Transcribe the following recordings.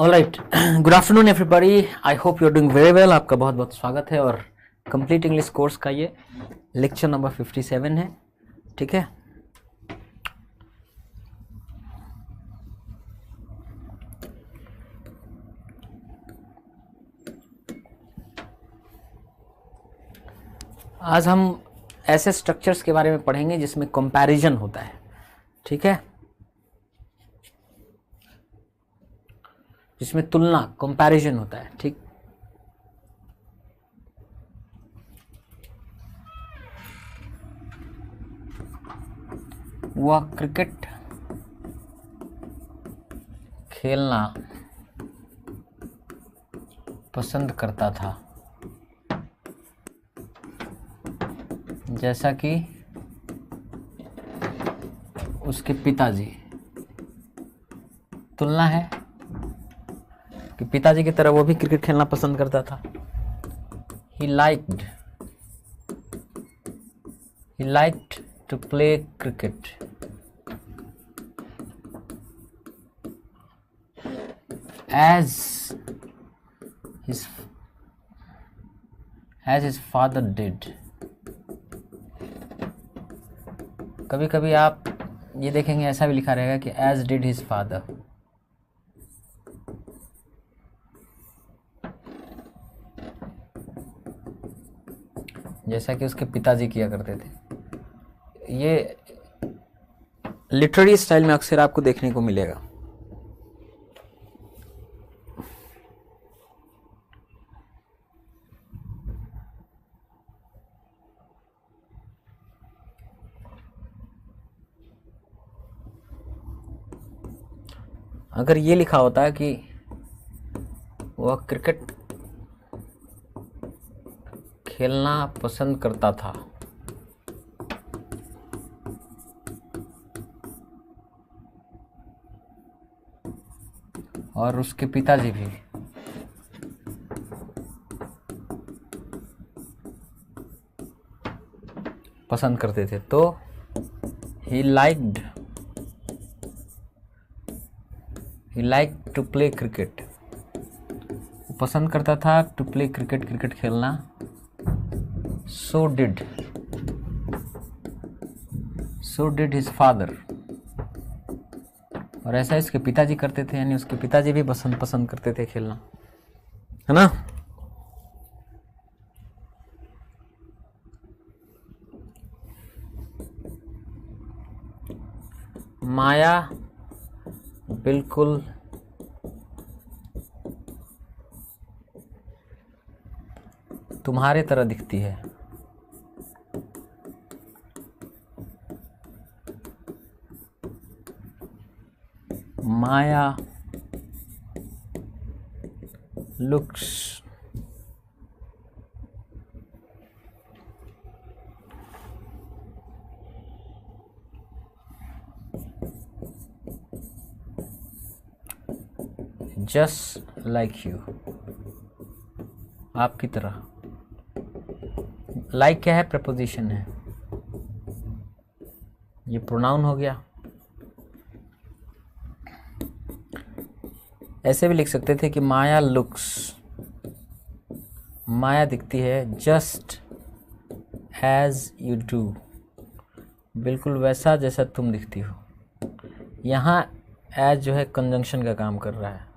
Alright, good afternoon everybody. I hope you are doing very well. आपका बहुत बहुत स्वागत है और कंप्लीट इंग्लिश कोर्स का ये लेक्चर नंबर 57 है। ठीक है, आज हम ऐसे स्ट्रक्चर्स के बारे में पढ़ेंगे जिसमें कंपैरिजन होता है। ठीक है, जिसमें तुलना कंपैरिजन होता है। ठीक, वह क्रिकेट खेलना पसंद करता था जैसा कि उसके पिताजी। तुलना है कि पिताजी की तरह वो भी क्रिकेट खेलना पसंद करता था। He liked to play cricket as his father did। कभी कभी आप ये देखेंगे ऐसा भी लिखा रहेगा कि as did his father। जैसा कि उसके पिताजी किया करते थे। ये लिटरेरी स्टाइल में अक्सर आपको देखने को मिलेगा। अगर ये लिखा होता है कि वह क्रिकेट खेलना पसंद करता था और उसके पिताजी भी पसंद करते थे, तो he liked to play cricket। वो पसंद करता था टू प्ले क्रिकेट, क्रिकेट खेलना। so did his father। और ऐसा इसके पिताजी करते थे, यानी उसके पिताजी भी पसंद करते थे खेलना, है ना। माया बिल्कुल तुम्हारे तरह दिखती है। माया looks just like you। आपकी तरह। like क्या है? प्रपोजिशन है, ये प्रोनाउन हो गया। ऐसे भी लिख सकते थे कि माया लुक्स, माया दिखती है जस्ट एज यू डू, बिल्कुल वैसा जैसा तुम दिखती हो। यहाँ एज जो है कंजंक्शन का काम कर रहा है।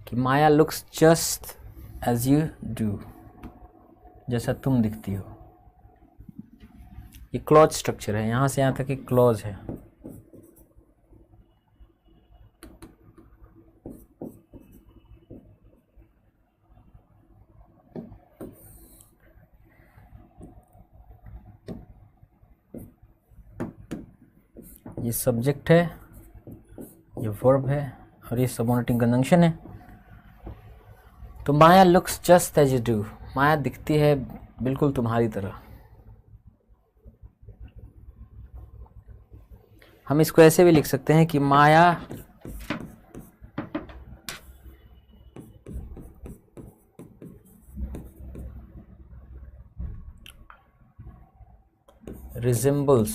कि Maya looks just as you do, जैसा तुम दिखती हो। ये क्लॉज स्ट्रक्चर है, यहां से यहां तक एक क्लॉज है। ये सब्जेक्ट है, ये वर्ब है और ये सबऑर्डिनेटिंग कंजंक्शन है। तो Maya looks just as you do, Maya दिखती है बिल्कुल तुम्हारी तरह। हम इसको ऐसे भी लिख सकते हैं कि माया resembles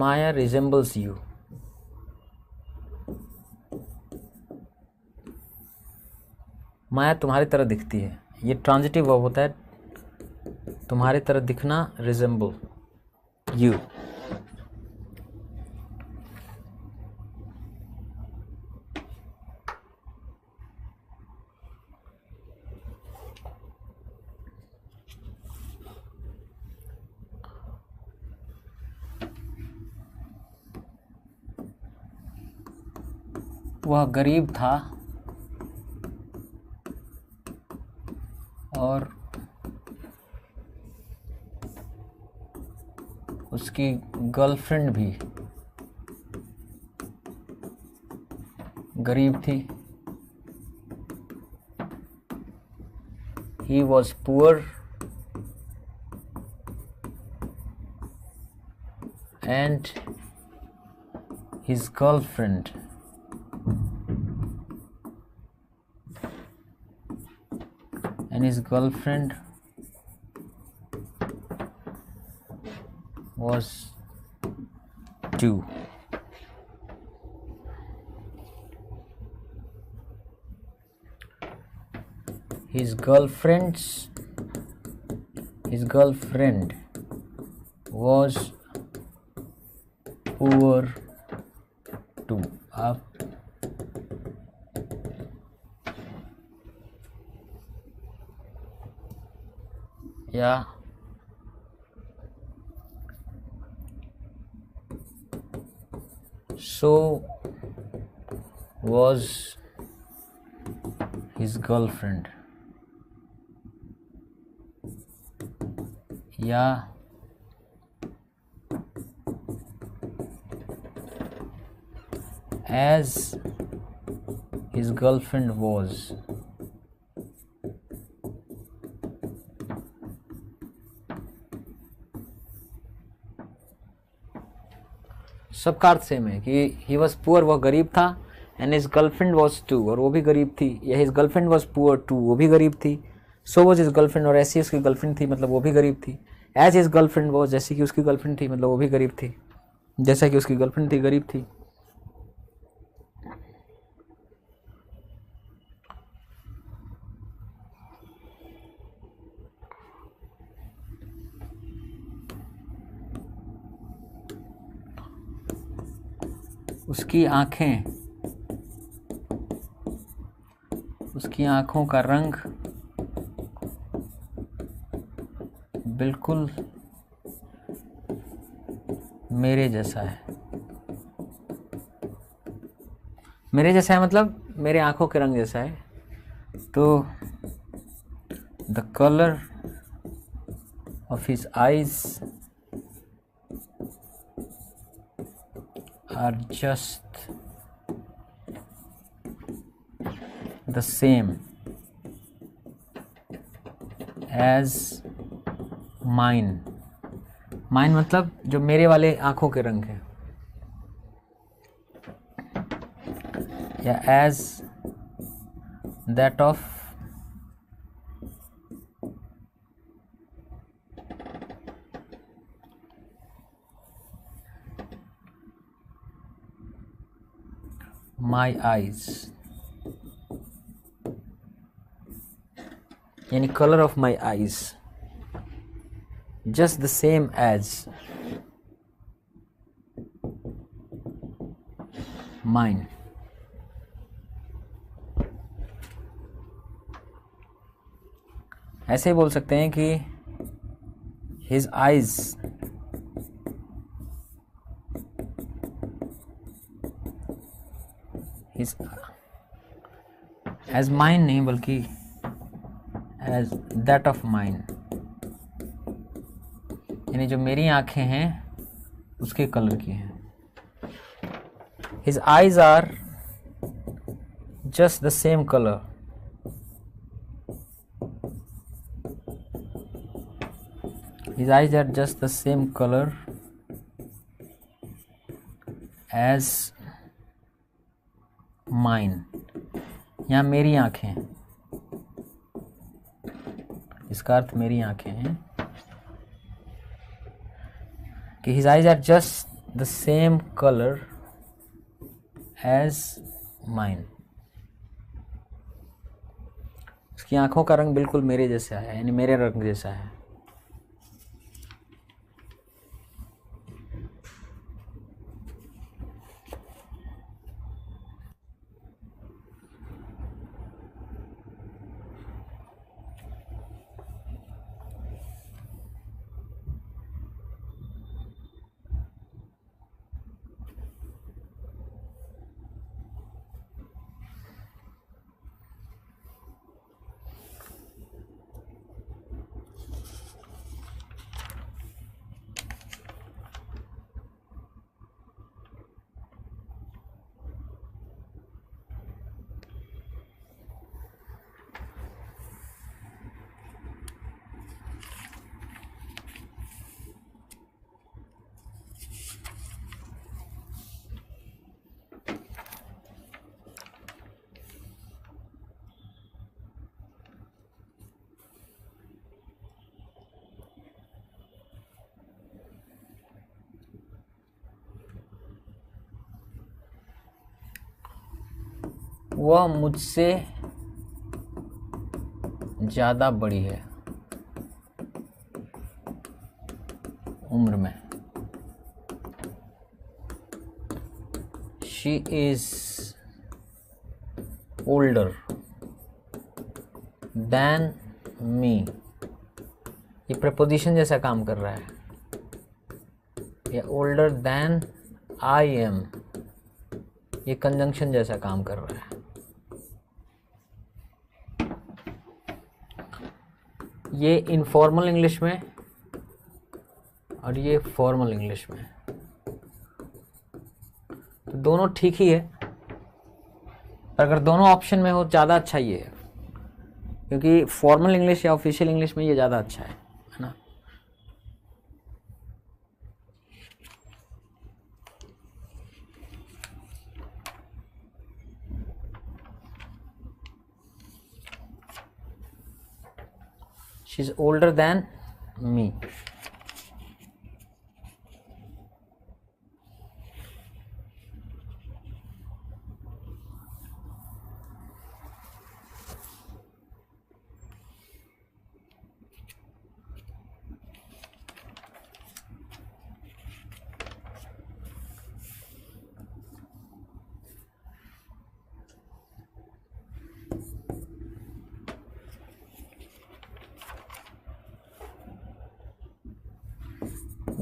माया रिजेंबल्स यू। माया तुम्हारी तरह दिखती है, ये ट्रांजिटिव वर्ब होता है, तुम्हारी तरह दिखना, रिजेंबल यू। वह गरीब था और उसकी गर्लफ्रेंड भी गरीब थी। He was poor and his girlfriend was too. His girlfriend was poor too. आप या so was his girlfriend, या as his girlfriend was। सबका अर्थ सेम है कि ही वॉज पुअर, वह गरीब था, and his girlfriend was too, और वो भी गरीब थी, या his girlfriend was poor too, वो भी गरीब थी। सो वॉज हिज गर्लफ्रेंड, और ऐसी उसकी गर्लफ्रेंड थी, मतलब वो भी गरीब थी। एज हिज गर्लफ्रेंड वॉज, जैसे कि उसकी गर्लफ्रेंड थी, मतलब वो भी गरीब थी, जैसा कि उसकी गर्लफ्रेंड थी, गरीब थी। उसकी आंखों का रंग बिल्कुल मेरे जैसा है। मेरे जैसा है मतलब मेरे आंखों के रंग जैसा है। तो the colour of his eyes are just the same as mine। mine मतलब जो मेरे वाले आंखों के रंग है, या as that of my eyes, यानी color of my eyes just the same as mine। ऐसे ही बोल सकते हैं कि his eyes as mine नहीं बल्कि as that of mine, यानी जो मेरी आंखें हैं उसके कलर की हैं। His eyes are just the same color his eyes are just the same color as mine। यहाँ मेरी आंखें, इसका अर्थ मेरी आंखें हैं कि his eyes are just the same colour as mine. उसकी आंखों का रंग बिल्कुल मेरे जैसा है, यानी मेरे रंग जैसा है। वह मुझसे ज़्यादा बड़ी है उम्र में। शी इज़ ओल्डर देन मी। ये प्रपोजिशन जैसा काम कर रहा है। या ओल्डर देन आई एम, ये कंजंक्शन जैसा काम कर रहा है। ये इनफॉर्मल इंग्लिश में और ये फॉर्मल इंग्लिश में, तो दोनों ठीक ही है। पर अगर दोनों ऑप्शन में हो ज़्यादा अच्छा ये है, क्योंकि फॉर्मल इंग्लिश या ऑफिशियल इंग्लिश में ये ज़्यादा अच्छा है ना। She is older than me.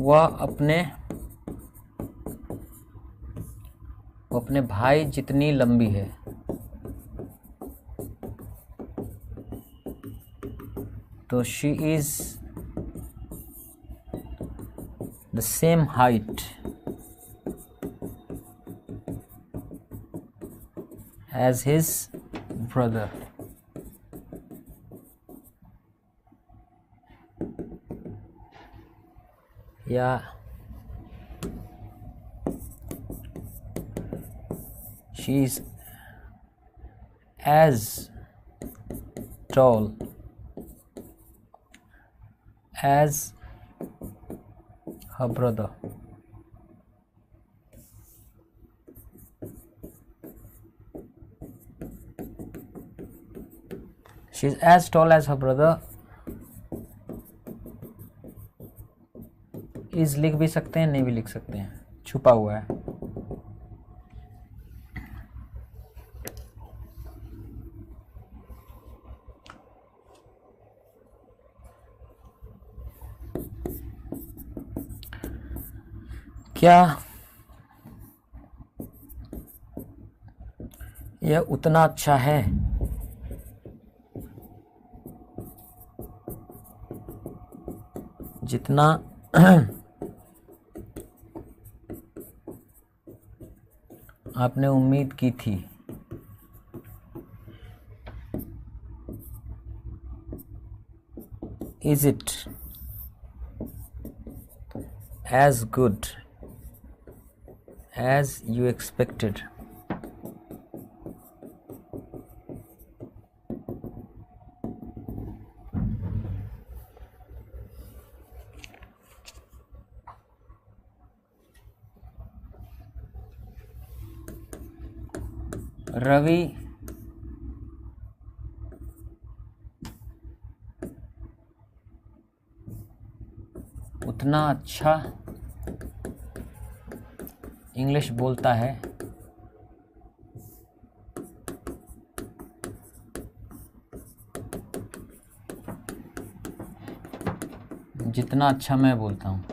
वह अपने भाई जितनी लंबी है। तो she is the same height as his brother. या she is as tall as her brother। she is as tall as her brother is लिख भी सकते हैं, नहीं भी लिख सकते हैं, छुपा हुआ है। क्या यह उतना अच्छा है जितना आपने उम्मीद की थी? Is it as good as you expected? Ravi उतना अच्छा इंग्लिश बोलता है जितना अच्छा मैं बोलता हूँ।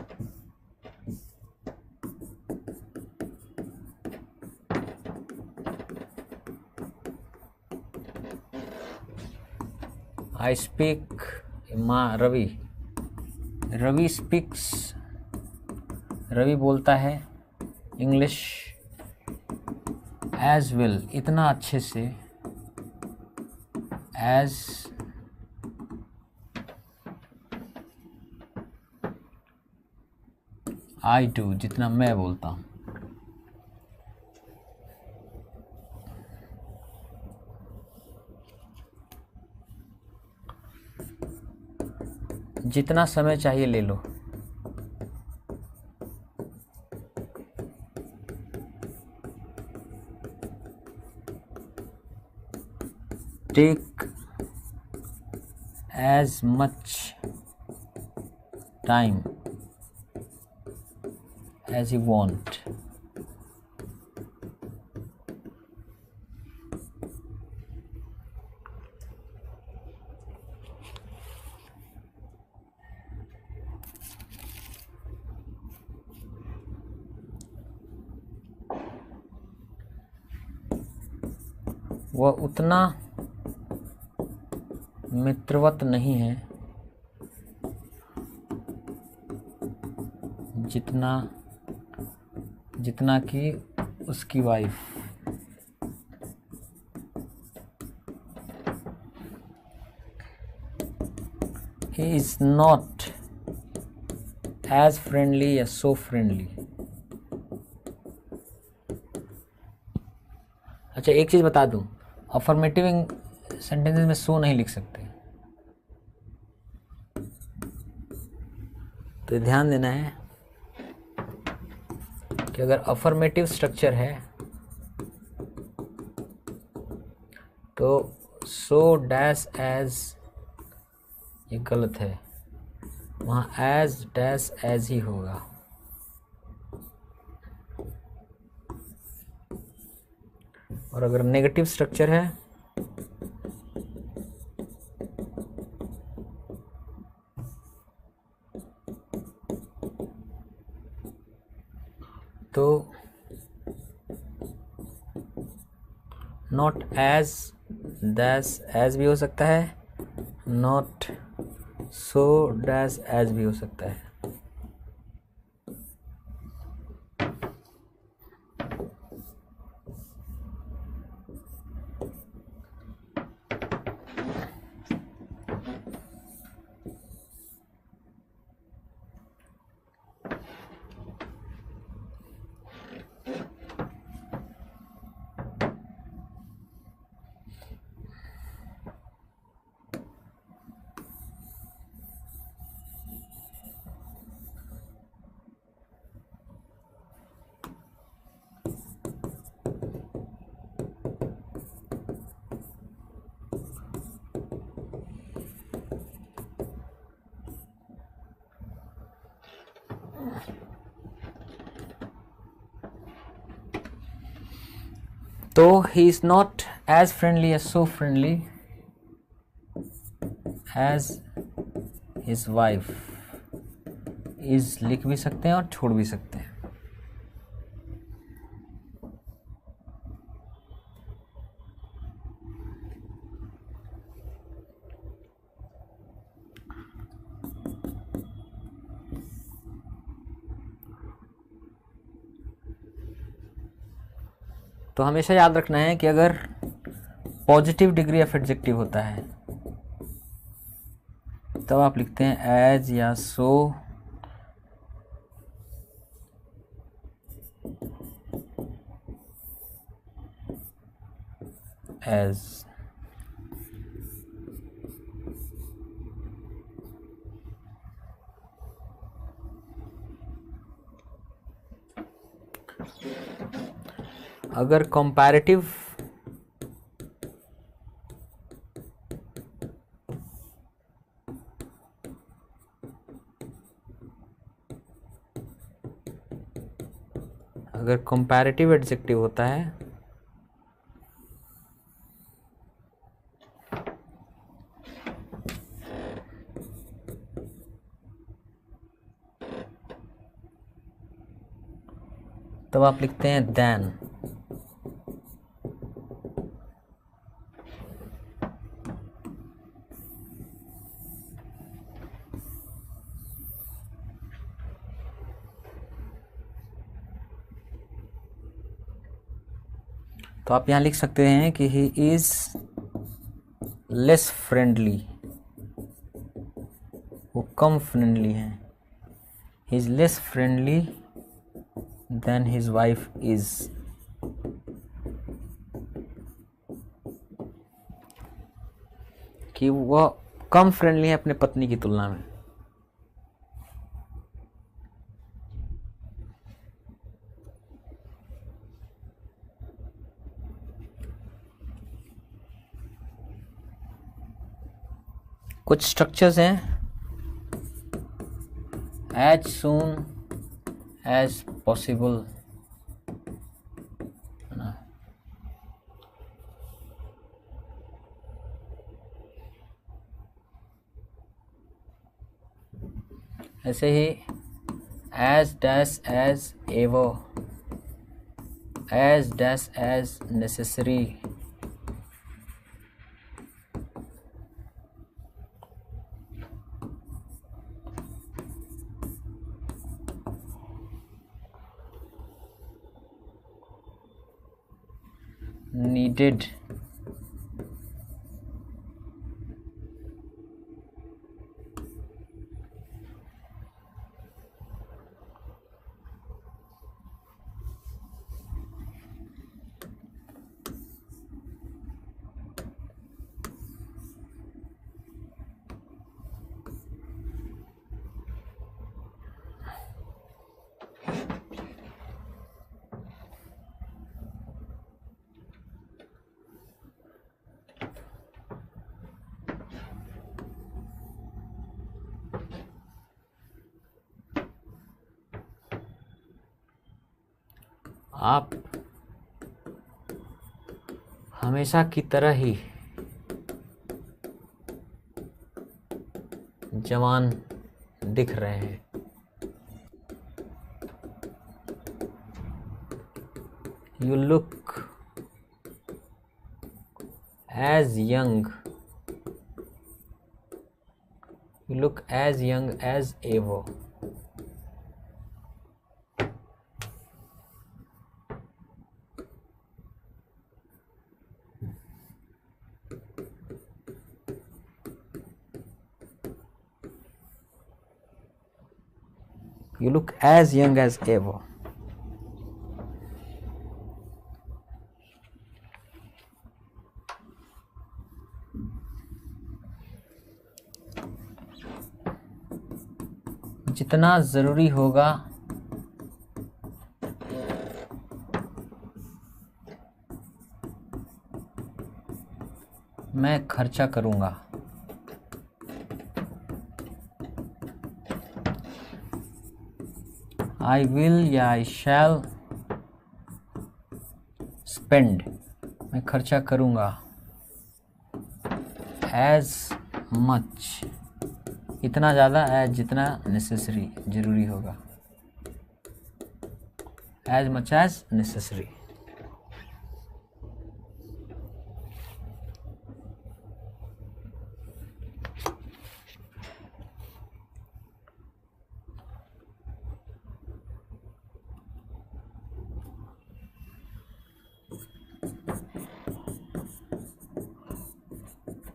I speak Ravi speaks, Ravi बोलता है इंग्लिश एज वेल, इतना अच्छे से, एज आई डू, जितना मैं बोलता हूँ। जितना समय चाहिए ले लो। Take as much time as you want. वह उतना मित्रवत नहीं है जितना कि उसकी wife. He is not as friendly या सो फ्रेंडली। अच्छा, एक चीज बता दूं, अफर्मेटिव सेंटेंसेस में सो नहीं लिख सकते, तो ध्यान देना है कि अगर अफर्मेटिव स्ट्रक्चर है तो सो डैश एज, ये गलत है, वहाँ एज डैश एज ही होगा। और अगर नेगेटिव स्ट्रक्चर है तो नॉट एज डैश एज भी हो सकता है, नॉट सो डैश एज भी हो सकता है। तो he is not as friendly as so friendly as his wife is, लिख भी सकते हैं और छोड़ भी सकते हैं। तो हमेशा याद रखना है कि अगर पॉजिटिव डिग्री ऑफ एडजेक्टिव होता है तब आप लिखते हैं एज या सो एज। अगर कंपैरेटिव अगर कंपैरेटिव एडजेक्टिव होता है तब आप लिखते हैं देन। तो आप यहाँ लिख सकते हैं कि ही इज लेस फ्रेंडली, वो कम फ्रेंडली हैं। He is less friendly than his wife is. कि वह कम फ्रेंडली है अपने पत्नी की तुलना में। कुछ स्ट्रक्चर्स हैं, एज सून एज पॉसिबल, ऐसे ही as dash as ever, as dash as necessary, needed, आप हमेशा की तरह ही जवान दिख रहे हैं। You look as young, you look as young as ever. You look as young as ever. जितना जरूरी होगा मैं खर्चा करूंगा। I will या I shall spend, मैं खर्चा करूंगा। As much, इतना ज़्यादा, as जितना necessary, जरूरी होगा। As much as necessary।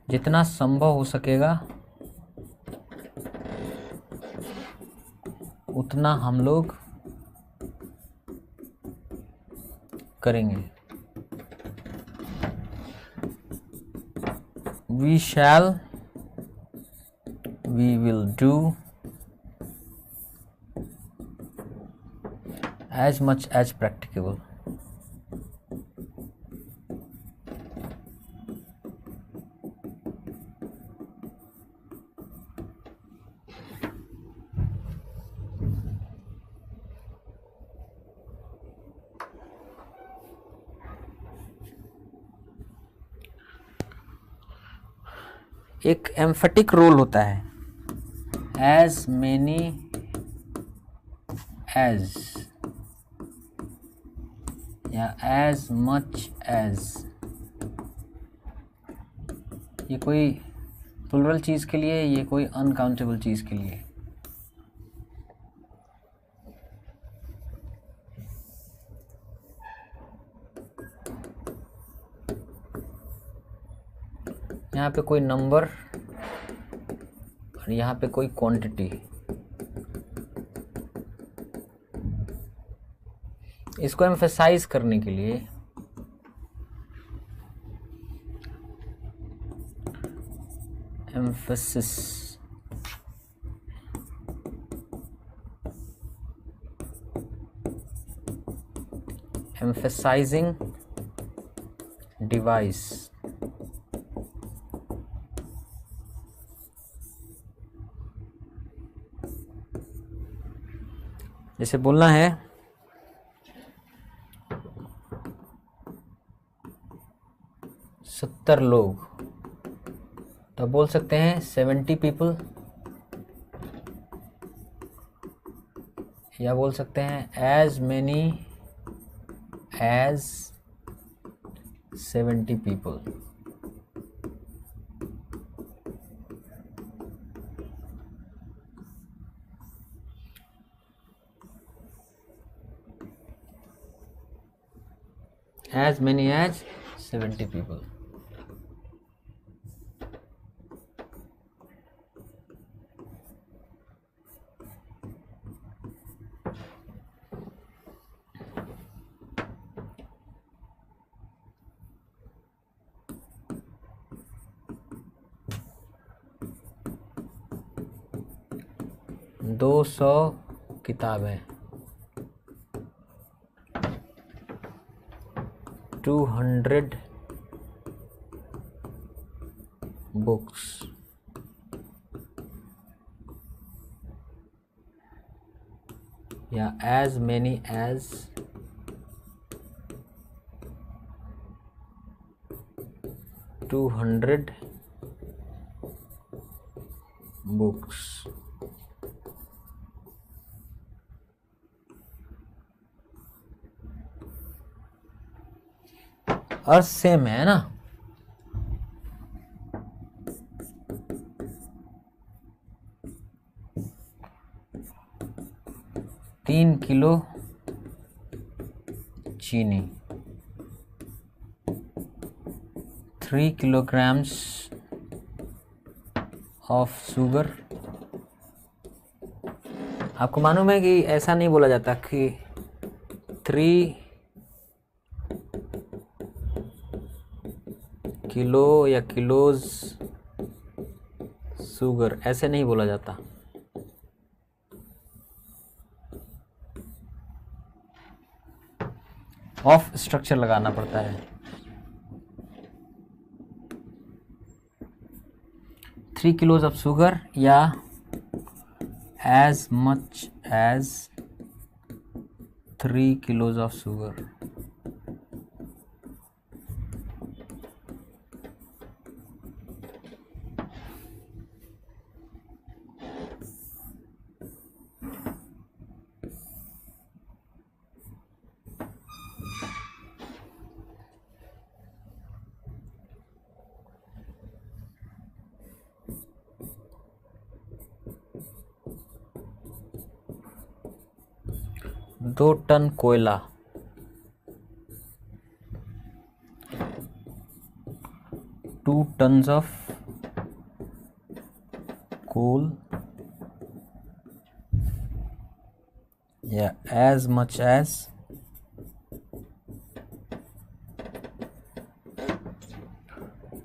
जितना संभव हो सकेगा उतना हम लोग करेंगे। We shall, we will do as much as practicable। एक एम्फेटिक रोल होता है, एज मेनी एज या एज मच एज। ये कोई प्लुरल चीज़ के लिए, ये कोई अनकाउंटेबल चीज़ के लिए। यहाँ पे कोई नंबर और यहाँ पे कोई क्वांटिटी। इसको एम्फसाइज करने के लिए एम्फसिस, एम्फसाइजिंग डिवाइस। जैसे बोलना है 70 लोग, तो बोल सकते हैं 70 पीपल, या बोल सकते हैं as many as 70 people. as many as 70 people। दो 100 किताबें, 200 books, या as many as 200 books। अर्थ सेम है ना। तीन किलो चीनी, 3 kilograms ऑफ शुगर। आपको मालूम है कि ऐसा नहीं बोला जाता कि 3 किलो या किलोज शुगर, ऐसे नहीं बोला जाता। ऑफ स्ट्रक्चर लगाना पड़ता है। 3 किलोज ऑफ शुगर या as much as 3 kilos of sugar. दो टन कोयला, 2 tons of coal, या as much as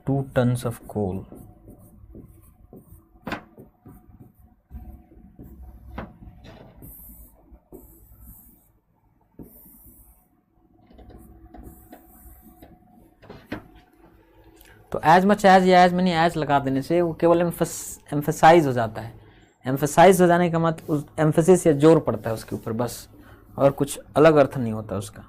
2 tons of coal। तो एज मच एज या एज मेनी एज लगा देने से वो केवल एम्फसाइज हो जाता है। एम्फसाइज हो जाने का मतलब एम्फसिस या जोर पड़ता है उसके ऊपर, बस, और कुछ अलग अर्थ नहीं होता उसका।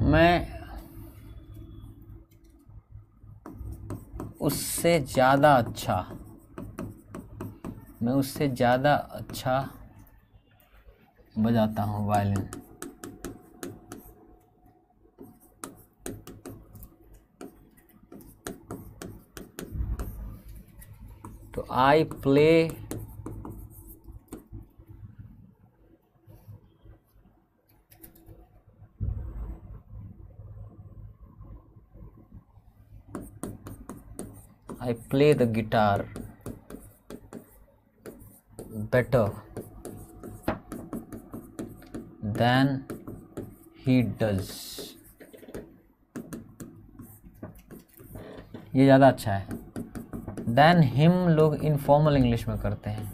मैं उससे ज़्यादा अच्छा, मैं उससे ज़्यादा अच्छा बजाता हूँ वायलिन। तो आई play the guitar better than he does। ये ज़्यादा अच्छा है। than him लोग इनफॉर्मल इंग्लिश में करते हैं।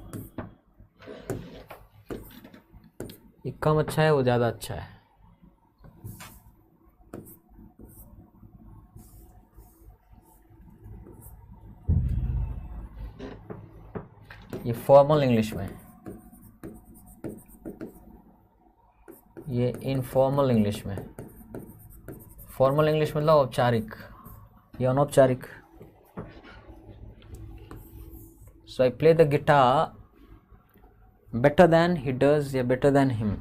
ये कम अच्छा है, वो ज़्यादा अच्छा है। ये फॉर्मल इंग्लिश में, ये इनफॉर्मल इंग्लिश में। फॉर्मल इंग्लिश मतलब औपचारिक, ये अनौपचारिक। So I play the guitar better than he does या better than him।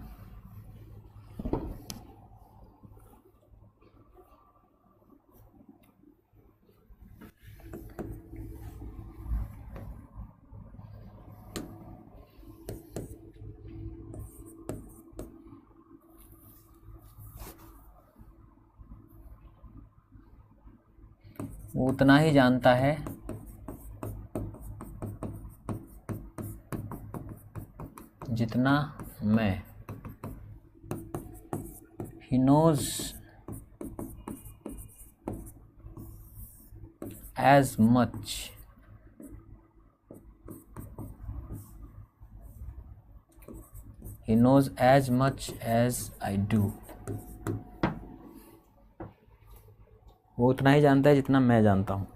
वो उतना ही जानता है जितना मैं। He knows as much as I do। वो उतना ही जानता है जितना मैं जानता हूँ।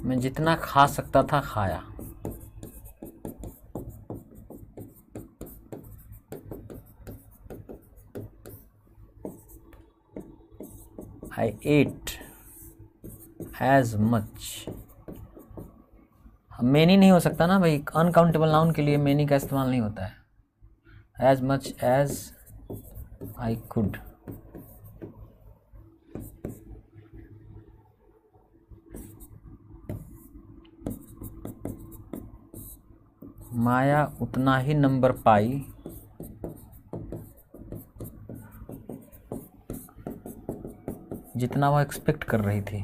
मैं जितना खा सकता था खाया। I ate as much। Many नहीं हो सकता ना भाई, अनकाउंटेबल नाउन के लिए मैनी का इस्तेमाल नहीं होता है। as much as I could। माया उतना ही नंबर पाई जितना वह एक्सपेक्ट कर रही थी,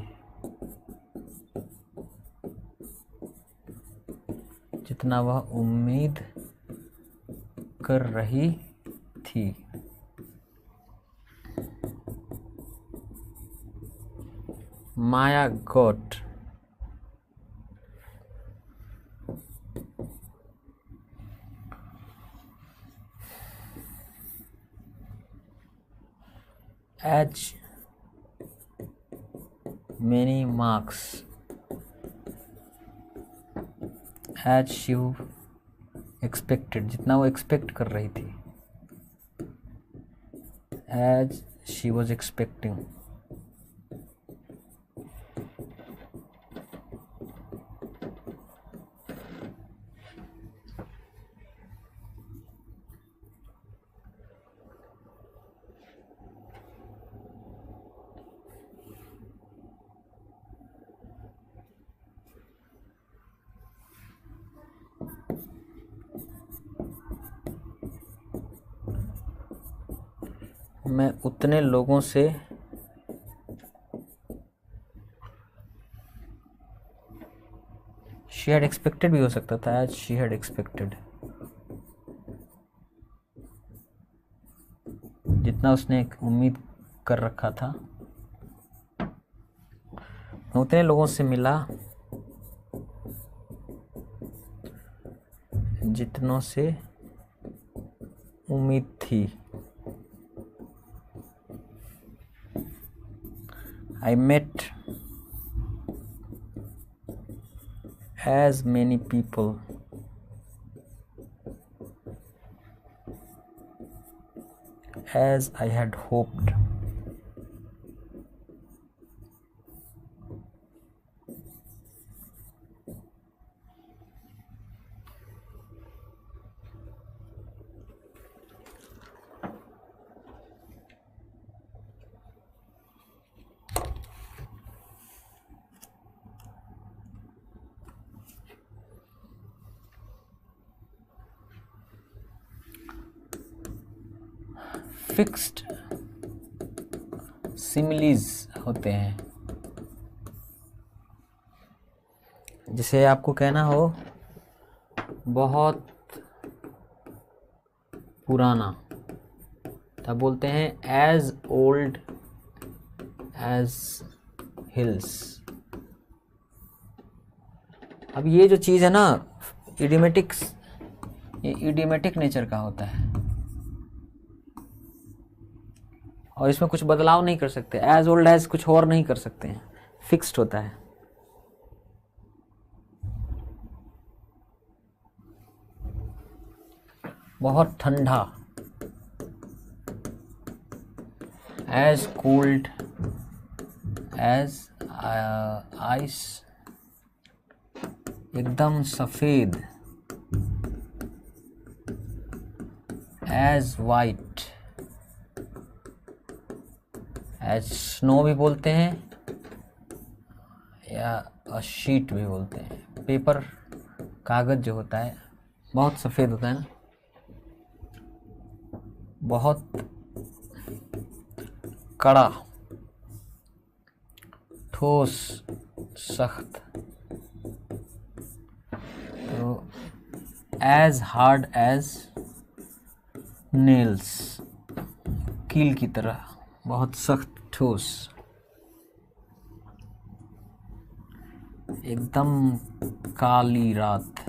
जितना वह उम्मीद कर रही थी। माया got as many marks as she expected। जितना वो एक्सपेक्ट कर रही थी। as she was expecting। मैं उतने लोगों से शी हैड एक्सपेक्टेड भी हो सकता था, एज शी हैड एक्सपेक्टेड, जितना उसने एक उम्मीद कर रखा था। मैं उतने लोगों से मिला जितनों से उम्मीद थी। I met as many people as I had hoped. Fixed similes होते हैं, जिसे आपको कहना हो बहुत पुराना, तब बोलते हैं एज ओल्ड एज हिल्स। अब ये जो चीज़ है ना, इडियोमेटिक्स, ये इडियोमेटिक नेचर का होता है और इसमें कुछ बदलाव नहीं कर सकते। एज ओल्ड एज कुछ और नहीं कर सकते हैं, फिक्स्ड होता है। बहुत ठंडा, एज कोल्ड एज आइस, एकदम सफेद, एज वाइट, एज स्नो भी बोलते हैं या शीट भी बोलते हैं। पेपर, कागज जो होता है बहुत सफ़ेद होता है ना, बहुत कड़ा, ठोस, सख्त। तो एज हार्ड एज नेल्स, कील की तरह, बहुत सख्त, ठोस, एकदम काली रात,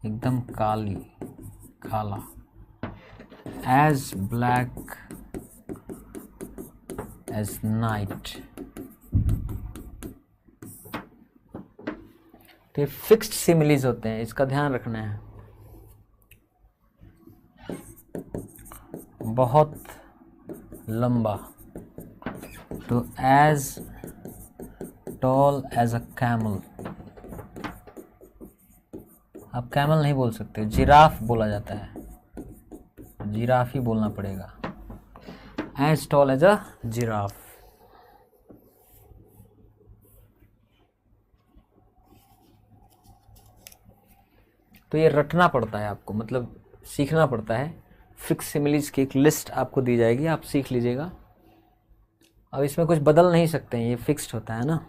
एकदम काली, काला, एज ब्लैक एज नाइट। तो ये फिक्स्ड सिमिलीज होते हैं, इसका ध्यान रखना है। बहुत लंबा, तो as tall as a camel. आप कैमल नहीं बोल सकते, जिराफ बोला जाता है, जिराफ ही बोलना पड़ेगा। As tall as a giraffe. तो ये रटना पड़ता है आपको, मतलब सीखना पड़ता है। फिक्स सिमिलीज की एक लिस्ट आपको दी जाएगी, आप सीख लीजिएगा। अब इसमें कुछ बदल नहीं सकते हैं, ये फिक्स्ड होता है ना।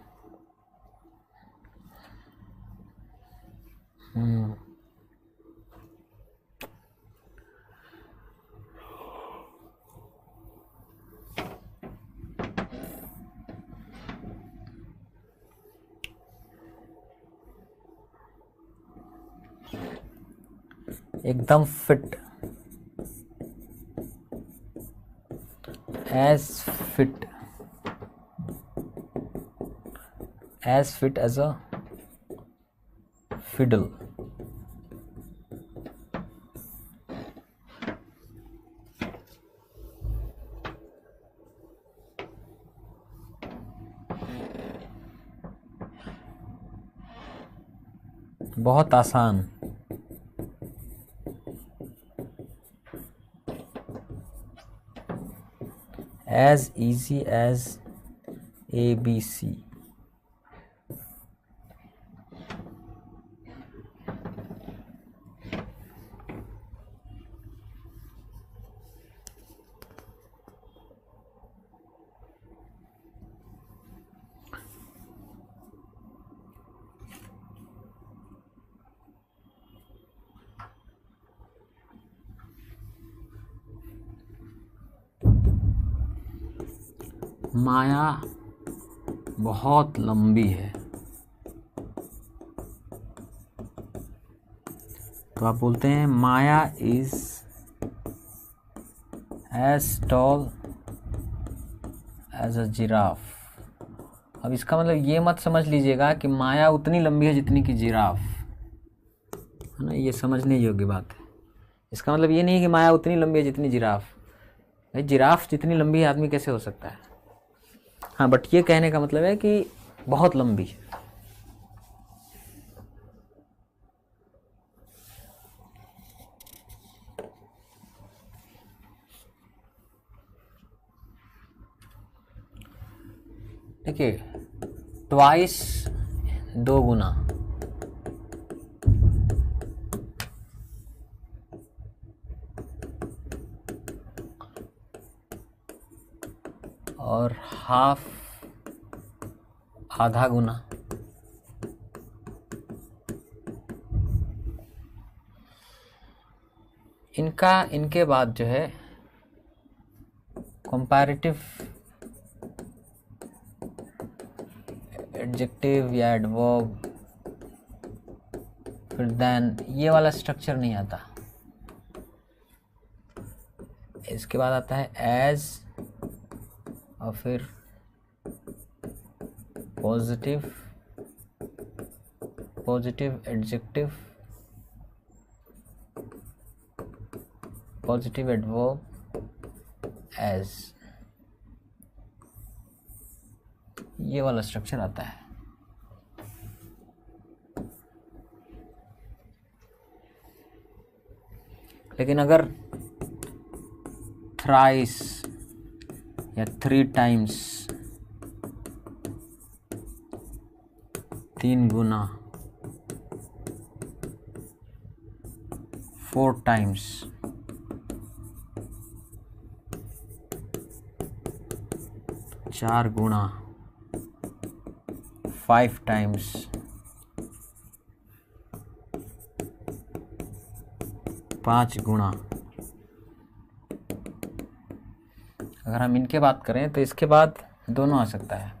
एकदम fit, as fit, as fit as a fiddle. बहुत आसान, as easy as ABC। माया बहुत लंबी है, तो आप बोलते हैं Maya is as tall as a giraffe. अब इसका मतलब ये मत समझ लीजिएगा कि माया उतनी लंबी है जितनी कि जिराफ, है ना, ये समझने योग्य बात है। इसका मतलब ये नहीं है कि माया उतनी लंबी है जितनी जिराफ। भाई जिराफ जितनी लंबी है आदमी कैसे हो सकता है। हाँ, बट ये कहने का मतलब है कि बहुत लंबी है। देखिए, ट्वाइस 2 गुना, और हाफ आधा गुना, इनके बाद जो है कंपैरेटिव एडजेक्टिव या एडवर्ब, फिर देन, ये वाला स्ट्रक्चर नहीं आता। इसके बाद आता है एज, और फिर positive adjective, positive adverb, as, ये वाला स्ट्रक्चर आता है। लेकिन अगर थ्राइस या 3 टाइम्स, 3 गुना, 4 टाइम्स, 4 गुना, 5 टाइम्स, 5 गुना, अगर हम इनके बात करें तो इसके बाद दोनों आ सकता है,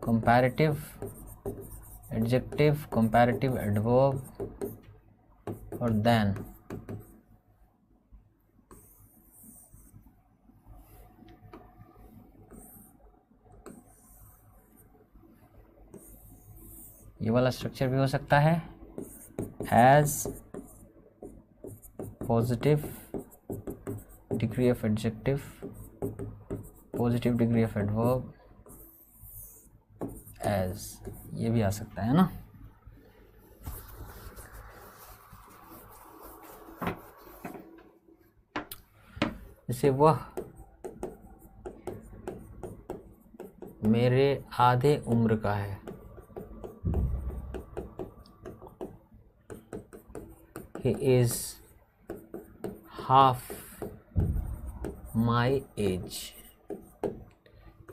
कंपैरेटिव एडजेक्टिव, कंपैरेटिव एडवर्ब, और देन। ये वाला स्ट्रक्चर भी हो सकता है, as, positive degree of adjective, positive degree of adverb, as, ये भी आ सकता है ना। जैसे वह मेरे आधे उम्र का है, he is half my age,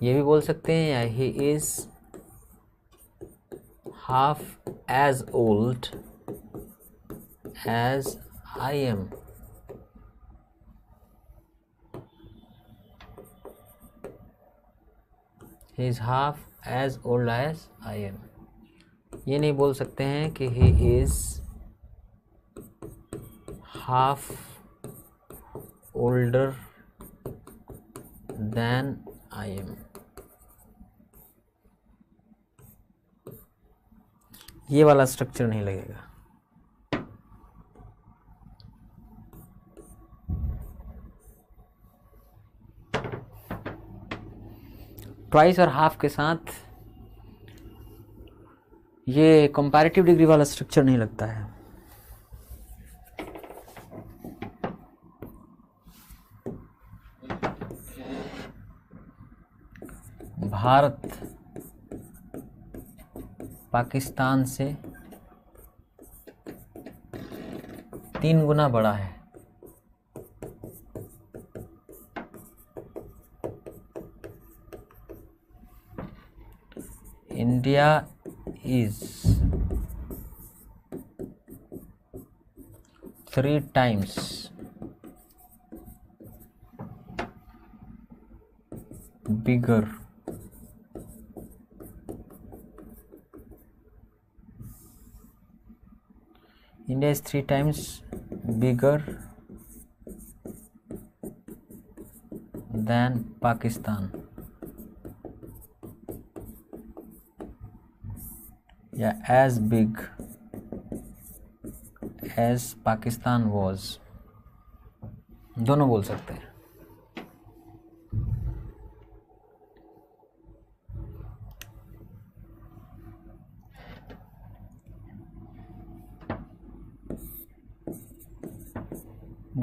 ये भी बोल सकते हैं, या he is half as old as I am, he is half as old as I am। ये नहीं बोल सकते हैं कि he is half older than I am, ये वाला स्ट्रक्चर नहीं लगेगा। ट्वाइस और हाफ के साथ ये कंपैरेटिव डिग्री वाला स्ट्रक्चर नहीं लगता है। भारत पाकिस्तान से 3 गुना बड़ा है। India is 3 times bigger. India is 3 times bigger than Pakistan. या as big as Pakistan was. दोनों बोल सकते हैं.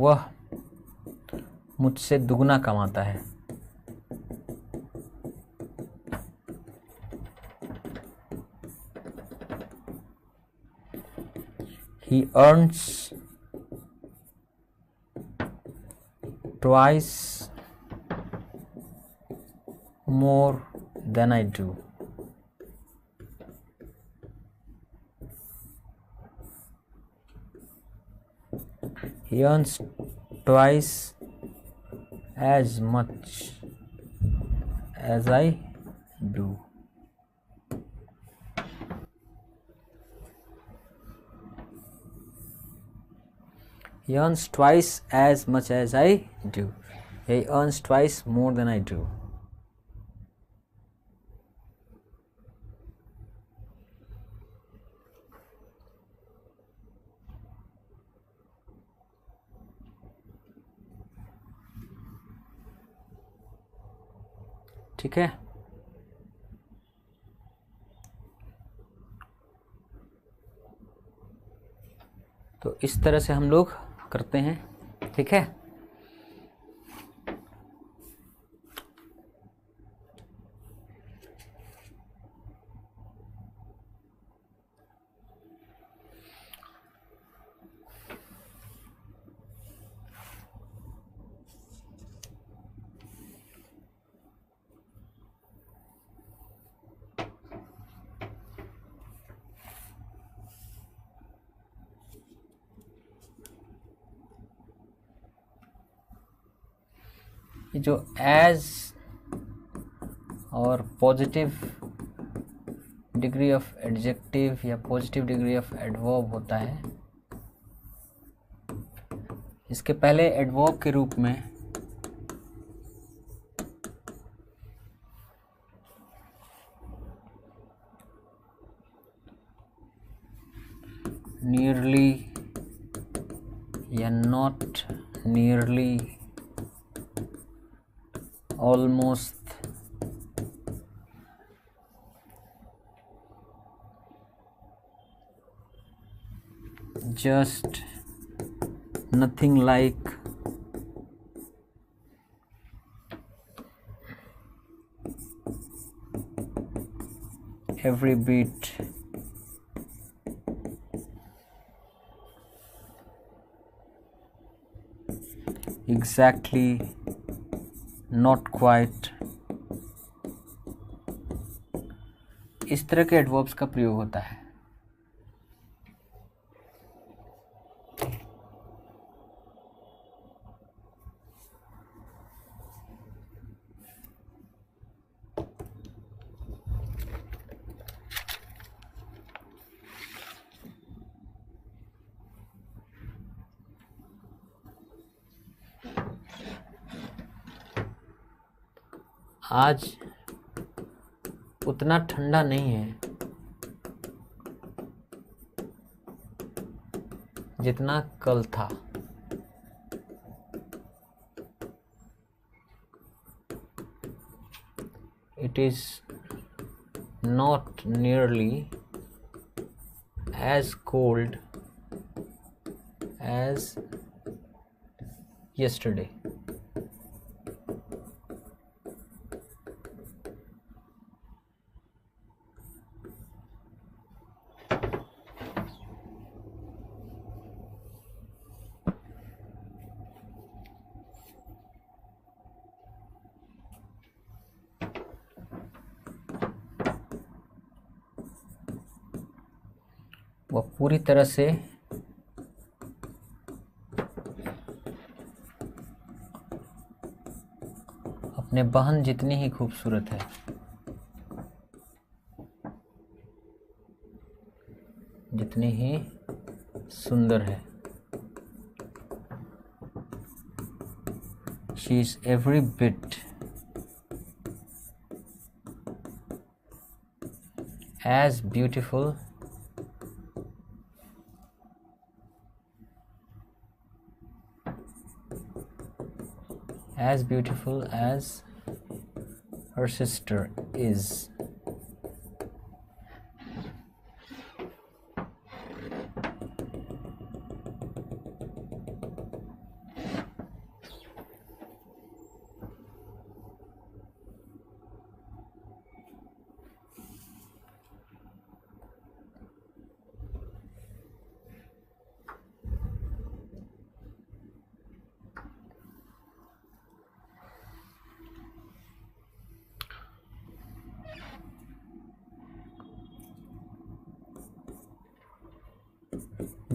वह मुझसे दुगना कमाता है. He earns twice more than I do. He earns twice as much as I do. He earns twice as much as I do. He earns twice more than I do. ठीक है. तो इस तरह से हम लोग करते हैं. ठीक है. जो एज और पॉजिटिव डिग्री ऑफ एडजेक्टिव या पॉजिटिव डिग्री ऑफ एडवर्ब होता है, इसके पहले एडवर्ब के रूप में नियरली या not nearly, almost, just, nothing like, every bit, exactly, not quite, इस तरह के एडवर्ब्स का प्रयोग होता है. आज उतना ठंडा नहीं है जितना कल था. It is not nearly as cold as yesterday. वह पूरी तरह से अपने बहन जितनी ही खूबसूरत है, जितनी ही सुंदर है। She is every bit as beautiful as her sister is.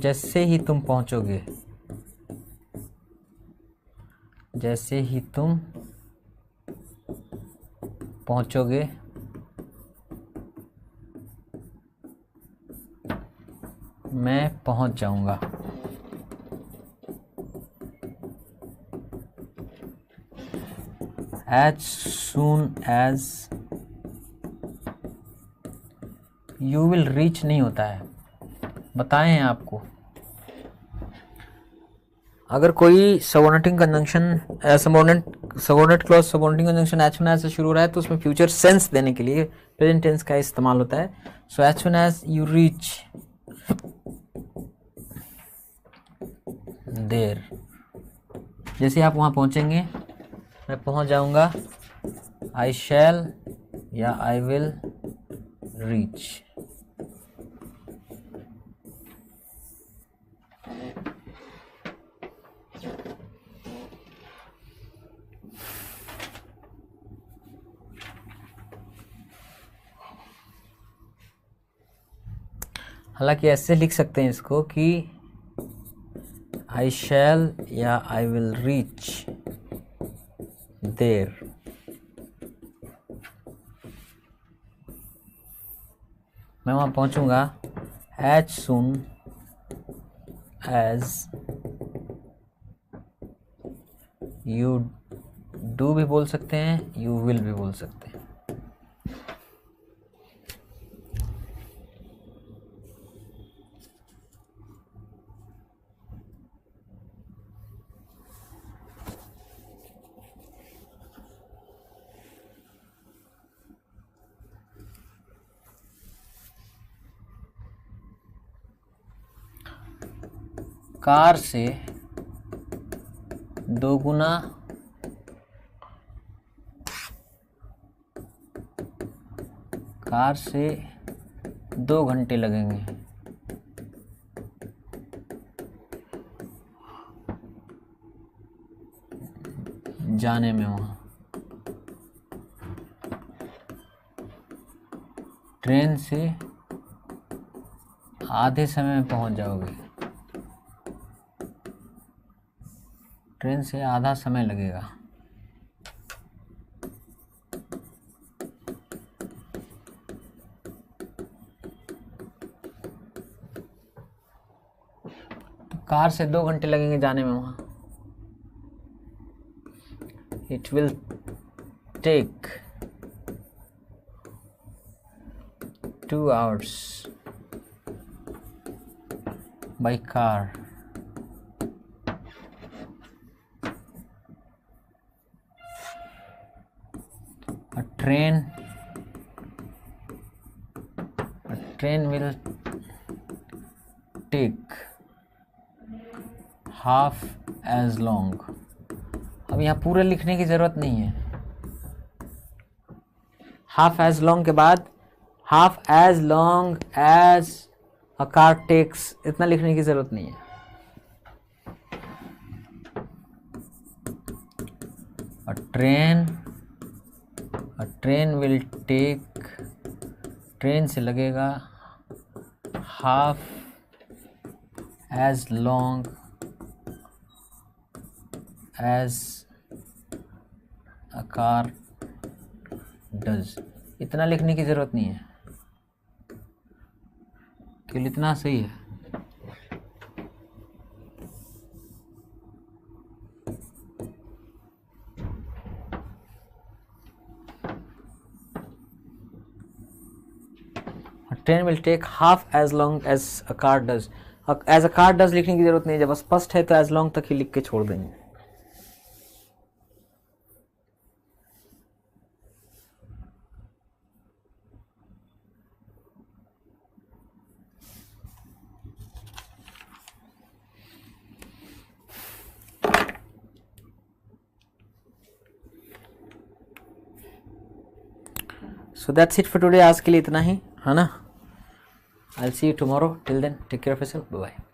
जैसे ही तुम पहुंचोगे, जैसे ही तुम पहुंचोगे, मैं पहुंच जाऊंगा। As soon as you will reach नहीं होता है, बताए हैं आपको। अगर कोई subordinating conjunction subordinate clause subordinating conjunction as soon as से शुरू हो रहा है तो उसमें फ्यूचर सेंस देने के लिए प्रेजेंट टेंस का इस्तेमाल होता है। So as soon as you reach there, जैसे आप वहाँ पहुँचेंगे, मैं पहुँच जाऊँगा। आई शैल या आई विल रीच। हालांकि ऐसे लिख सकते हैं इसको कि आई शैल या आई विल रीच देयर। मैं वहाँ पहुँचूँगा as soon as you do भी बोल सकते हैं, यू विल भी बोल सकते हैं। कार से दोगुना कार से 2 घंटे लगेंगे। जाने में वहाँ ट्रेन से आधे समय में पहुँच जाओगे। ट्रेन से आधा समय लगेगा। तो कार से 2 घंटे लगेंगे जाने में वहाँ। It will take 2 hours by car. A train will take half as long. अब यहाँ पूरे लिखने की ज़रूरत नहीं है। हाफ एज लॉन्ग के बाद half as long as a car takes, इतना लिखने की ज़रूरत नहीं है। A train will take, train से लगेगा half as long as a car does. इतना लिखने की ज़रूरत नहीं है, केवल इतना सही है। Train will take half as long as a car does. As a car does लिखने की जरूरत नहीं, जब स्पष्ट है तो एज लॉन्ग तक ही लिख के छोड़ देंगे। So that's it for today. आज के लिए इतना ही है ना। I will see you tomorrow. Till then take care of yourself. Bye bye.